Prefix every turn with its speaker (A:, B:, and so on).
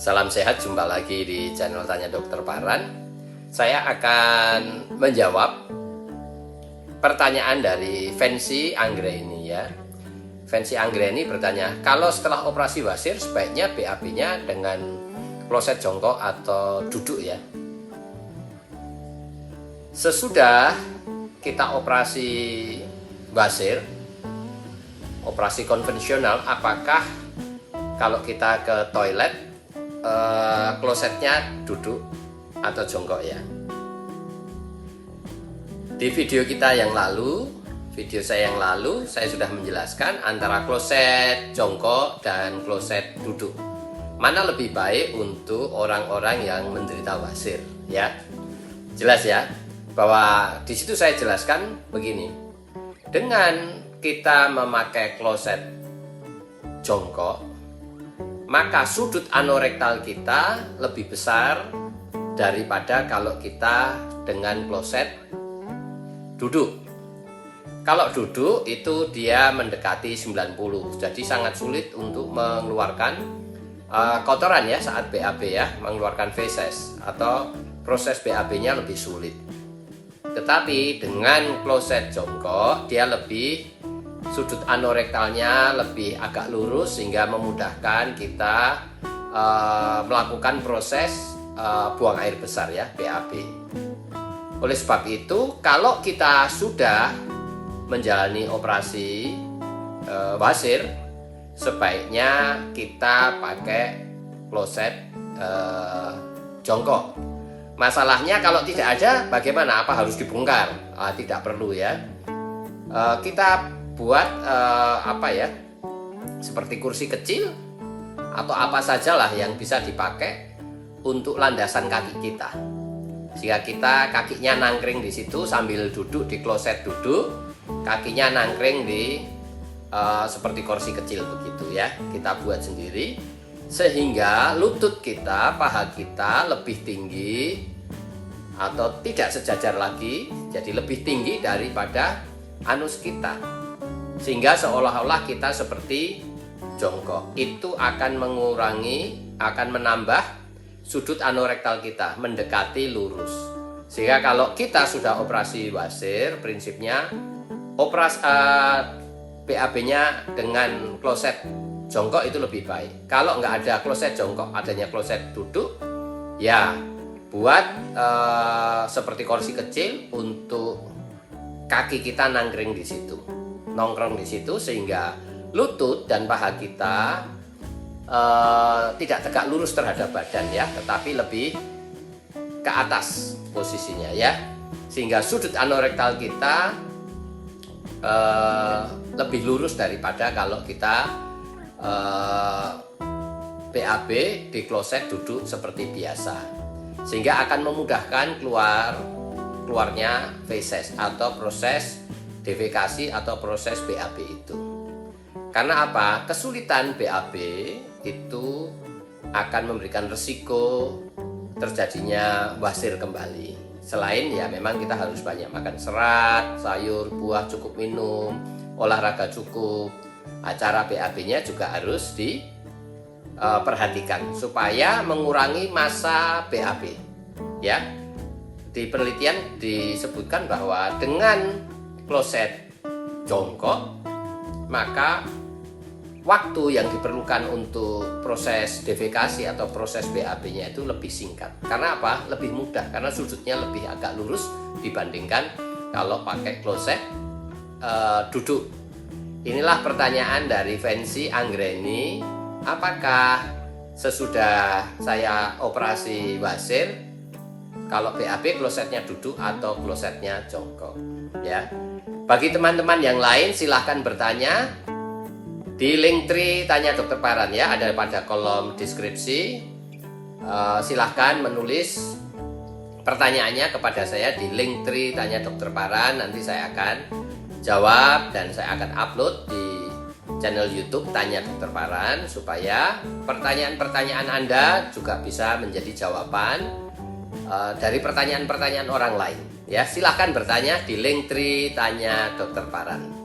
A: Salam sehat, jumpa lagi di channel Tanya Dokter Paran. Saya akan menjawab pertanyaan dari Fancy Anggreni ya. Fancy Anggreni bertanya, kalau setelah operasi wasir sebaiknya BAB-nya dengan kloset jongkok atau duduk ya? Sesudah kita operasi wasir, operasi konvensional, apakah kalau kita ke toilet klosetnya duduk atau jongkok ya? Di video kita yang lalu, video saya yang lalu, saya sudah menjelaskan antara kloset jongkok dan kloset duduk. Mana lebih baik untuk orang-orang yang menderita wasir ya? Jelas ya, bahwa di situ saya jelaskan begini. Dengan kita memakai kloset jongkok, maka sudut anorektal kita lebih besar daripada kalau kita dengan kloset duduk. Kalau duduk itu dia mendekati 90, jadi sangat sulit untuk mengeluarkan kotoran ya saat BAB ya, mengeluarkan feses atau proses BAB-nya lebih sulit. Tetapi dengan kloset jongkok dia lebih, sudut anorektalnya lebih agak lurus sehingga memudahkan kita melakukan proses buang air besar ya, BAB. Oleh sebab itu, kalau kita sudah menjalani operasi wasir, sebaiknya kita pakai kloset jongkok. Masalahnya kalau tidak ada, bagaimana? Apa harus dibongkar? Tidak perlu ya. Kita buat apa ya, seperti kursi kecil atau apa sajalah yang bisa dipakai untuk landasan kaki kita, sehingga kita kakinya nangkring di situ sambil duduk di kloset duduk, kakinya nangkring di seperti kursi kecil begitu ya. Kita buat sendiri sehingga lutut kita, paha kita lebih tinggi atau tidak sejajar lagi, jadi lebih tinggi daripada anus kita, sehingga seolah-olah kita seperti jongkok. Itu akan mengurangi, akan menambah sudut anorektal kita mendekati lurus, sehingga kalau kita sudah operasi wasir, prinsipnya operasi BAB-nya dengan kloset jongkok itu lebih baik. Kalau nggak ada kloset jongkok, adanya kloset duduk ya, buat seperti kursi kecil untuk kaki kita nangkring di situ, nongkrong di situ, sehingga lutut dan paha kita tidak tegak lurus terhadap badan ya, tetapi lebih ke atas posisinya ya, sehingga sudut anorektal kita lebih lurus daripada kalau kita BAB di kloset duduk seperti biasa, sehingga akan memudahkan keluarnya feses atau proses defekasi atau proses BAB itu. Karena apa? Kesulitan BAB itu akan memberikan resiko terjadinya wasir kembali. Selain ya memang kita harus banyak makan serat, sayur, buah, cukup minum, olahraga cukup. Cara BAB-nya juga harus diperhatikan supaya mengurangi masa BAB ya. Di penelitian disebutkan bahwa dengan kloset jongkok, maka waktu yang diperlukan untuk proses defekasi atau proses BAB-nya itu lebih singkat. Karena apa? Lebih mudah, karena sudutnya lebih agak lurus dibandingkan kalau pakai kloset duduk. Inilah pertanyaan dari Fancy Anggreni. Apakah sesudah saya operasi wasir, kalau BAB klosetnya duduk atau klosetnya jongkok ya? Bagi teman-teman yang lain silahkan bertanya di link tree Tanya Dokter Paran ya, ada pada kolom deskripsi. Silahkan menulis pertanyaannya kepada saya di link tree Tanya Dokter Paran. Nanti saya akan jawab dan saya akan upload di channel YouTube Tanya Dokter Paran, supaya pertanyaan-pertanyaan Anda juga bisa menjadi jawaban dari pertanyaan-pertanyaan orang lain ya. Silahkan bertanya di link tree Tanya Dokter Paran.